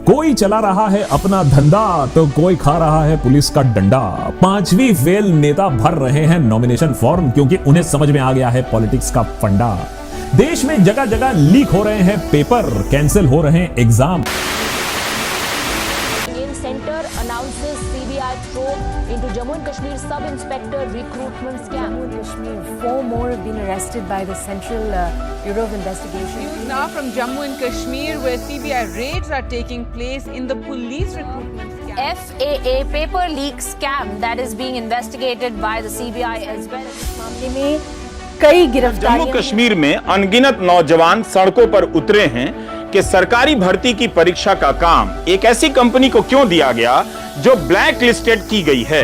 कोई चला रहा है अपना धंधा तो कोई खा रहा है पुलिस का डंडा। पांचवी फेल नेता भर रहे हैं नॉमिनेशन फॉर्म क्योंकि उन्हें समझ में आ गया है पॉलिटिक्स का फंडा। देश में जगह जगह लीक हो रहे हैं पेपर, कैंसिल हो रहे हैं exam. Center announces CBI probe into Jammu and Kashmir sub-inspector recruitment scam. Jammu and Kashmir, 4 more have been arrested by the Central Bureau of Investigation. News now from Jammu and Kashmir, where CBI raids are taking place in the police recruitment scam. FAA paper leak scam that is being investigated by the CBI as well. इस मामले में कई गिरफ्तारियां। जम्मू कश्मीर में अनगिनत नौजवान सड़कों पर उतरे हैं कि सरकारी भर्ती की परीक्षा का काम एक ऐसी कंपनी को क्यों दिया गया जो ब्लैक लिस्टेड की गई है।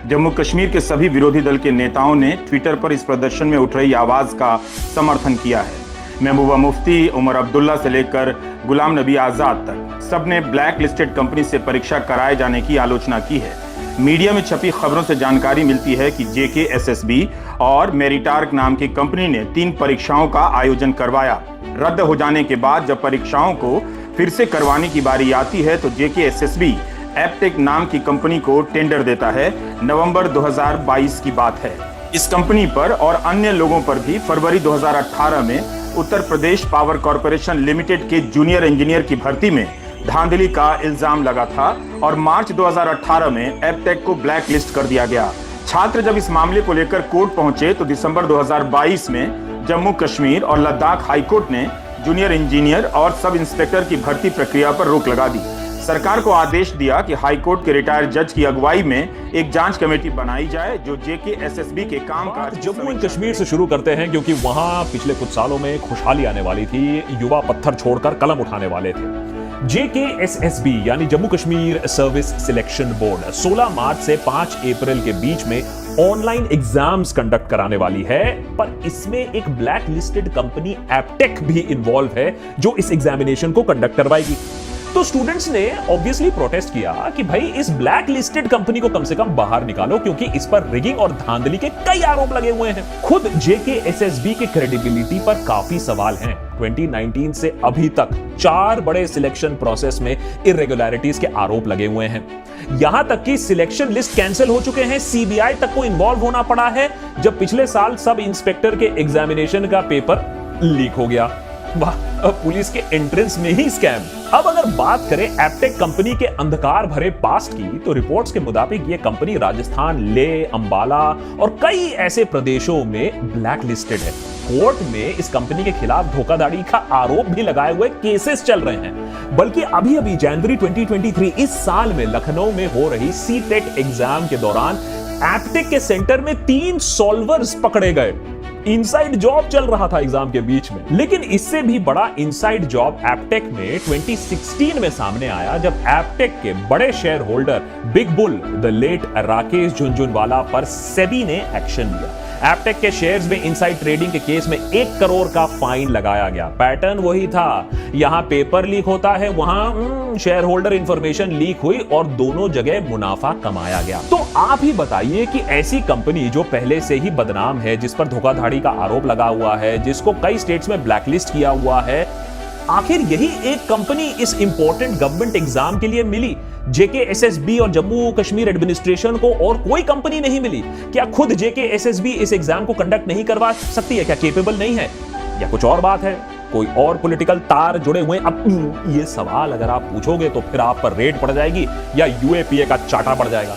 जम्मू कश्मीर के सभी विरोधी दल के नेताओं ने ट्विटर पर इस प्रदर्शन में उठ रही आवाज का समर्थन किया है। महबूबा मुफ्ती, उमर अब्दुल्ला से लेकर गुलाम नबी आजाद तक सबने ब्लैक लिस्टेड कंपनी से परीक्षा कराए जाने की आलोचना की है। मीडिया में छपी खबरों से जानकारी मिलती है कि JKSSB और मेरिटार्क नाम की कंपनी ने 3 परीक्षाओं का आयोजन करवाया। रद्द हो जाने के बाद जब परीक्षाओं को फिर से करवाने की बारी आती है तो JKSSB एपटेक नाम की कंपनी को टेंडर देता है। नवंबर 2022 की बात है। इस कंपनी पर और अन्य लोगों पर भी फरवरी 2018 में Uttar Pradesh power corporation limited के जूनियर इंजीनियर की भर्ती में धांधली का इल्जाम लगा था और मार्च 2018 में एपटेक को ब्लैक लिस्ट कर दिया गया। छात्र जब इस मामले को लेकर कोर्ट पहुंचे तो दिसंबर 2022 में जम्मू कश्मीर और लद्दाख हाईकोर्ट ने जूनियर इंजीनियर और सब इंस्पेक्टर की भर्ती प्रक्रिया पर रोक लगा दी। सरकार को आदेश दिया कि हाईकोर्ट के रिटायर्ड जज की अगुवाई में एक जांच कमेटी बनाई जाए जो JKSSB के कामकाज। जम्मू एंड कश्मीर से शुरू करते हैं क्योंकि वहां पिछले कुछ सालों में खुशहाली आने वाली थी। युवा पत्थर छोड़कर कलम उठाने वाले थे। JKSSB यानी Jammu Kashmir service selection board 16 मार्च से 5 अप्रैल के बीच में ऑनलाइन एग्जाम्स कंडक्ट कराने वाली है, पर इसमें एक ब्लैक लिस्टेड कंपनी एपटेक भी इन्वॉल्व है जो इस एग्जामिनेशन को कंडक्ट करवाएगी। तो स्टूडेंट्स ने ऑब्वियसली प्रोटेस्ट किया कि भाई इस ब्लैक लिस्टेड कंपनी को कम से कम बाहर निकालो क्योंकि इस पर रिगिंग और धांधली के कई आरोप लगे हुए हैं। खुद JKSSB के क्रेडिबिलिटी पर काफी सवाल हैं। 2019 से अभी तक 4 बड़े सिलेक्शन प्रोसेस में इरेगुलरिटीज के आरोप लगे हुए हैं। यहां तक कि सिलेक्शन लिस्ट कैंसिल हो चुके हैं। CBI तक को इन्वॉल्व होना पड़ा है जब पिछले साल सब इंस्पेक्टर के एग्जामिनेशन का पेपर लीक हो गया। वाह, पुलिस के एंट्रेंस में ही स्कैम। अब अगर बात करें एपटेक कंपनी के अंधकार भरे पास्ट की तो रिपोर्ट्स के मुताबिक यह कंपनी राजस्थान, लेह, अंबाला और कई ऐसे प्रदेशों में ब्लैक लिस्टेड है। कोर्ट में इस कंपनी के खिलाफ धोखाधड़ी का आरोप भी लगाए हुए केसेस चल रहे हैं। बल्कि अभी अभी जनवरी 2023 इस साल में लखनऊ में हो रही CTET एग्जाम के दौरान एपटेक के सेंटर में 3 सॉल्वर्स पकड़े गए। इनसाइड जॉब चल रहा था एग्जाम के बीच में। लेकिन इससे भी बड़ा इनसाइड जॉब एपटेक में 2016 में सामने आया जब एपटेक के बड़े share holder big bull the late Rakesh Jhunjhunwala पर सेबी ने एक्शन लिया। एपटेक के शेयर्स में इनसाइड ट्रेडिंग के केस में 1 करोड़ का फाइन लगाया गया। पैटर्न वही था, यहां पेपर लीक होता है, वहां शेयर होल्डर इंफॉर्मेशन लीक हुई और दोनों जगह मुनाफा कमाया गया। तो आप ही बताइए कि ऐसी कंपनी जो पहले से ही बदनाम है, जिस पर धोखाधड़ी का आरोप लगा हुआ है, जिसको कई स्टेट्स में ब्लैकलिस्ट किया हुआ है, आखिर यही एक कंपनी इस इंपॉर्टेंट गवर्नमेंट एग्जाम के लिए मिली। JKSSB और जम्मू कश्मीर एडमिनिस्ट्रेशन को और कोई कंपनी नहीं मिली। क्या खुद JKSSB इस एग्जाम को कंडक्ट नहीं करवा सकती है? क्या केपेबल नहीं है या कुछ और बात है? कोई और पॉलिटिकल तार जुड़े हुए? अब ये सवाल अगर आप पूछोगे तो फिर आप पर रेड पड़ जाएगी या UAPA का चाटा पड़ जाएगा।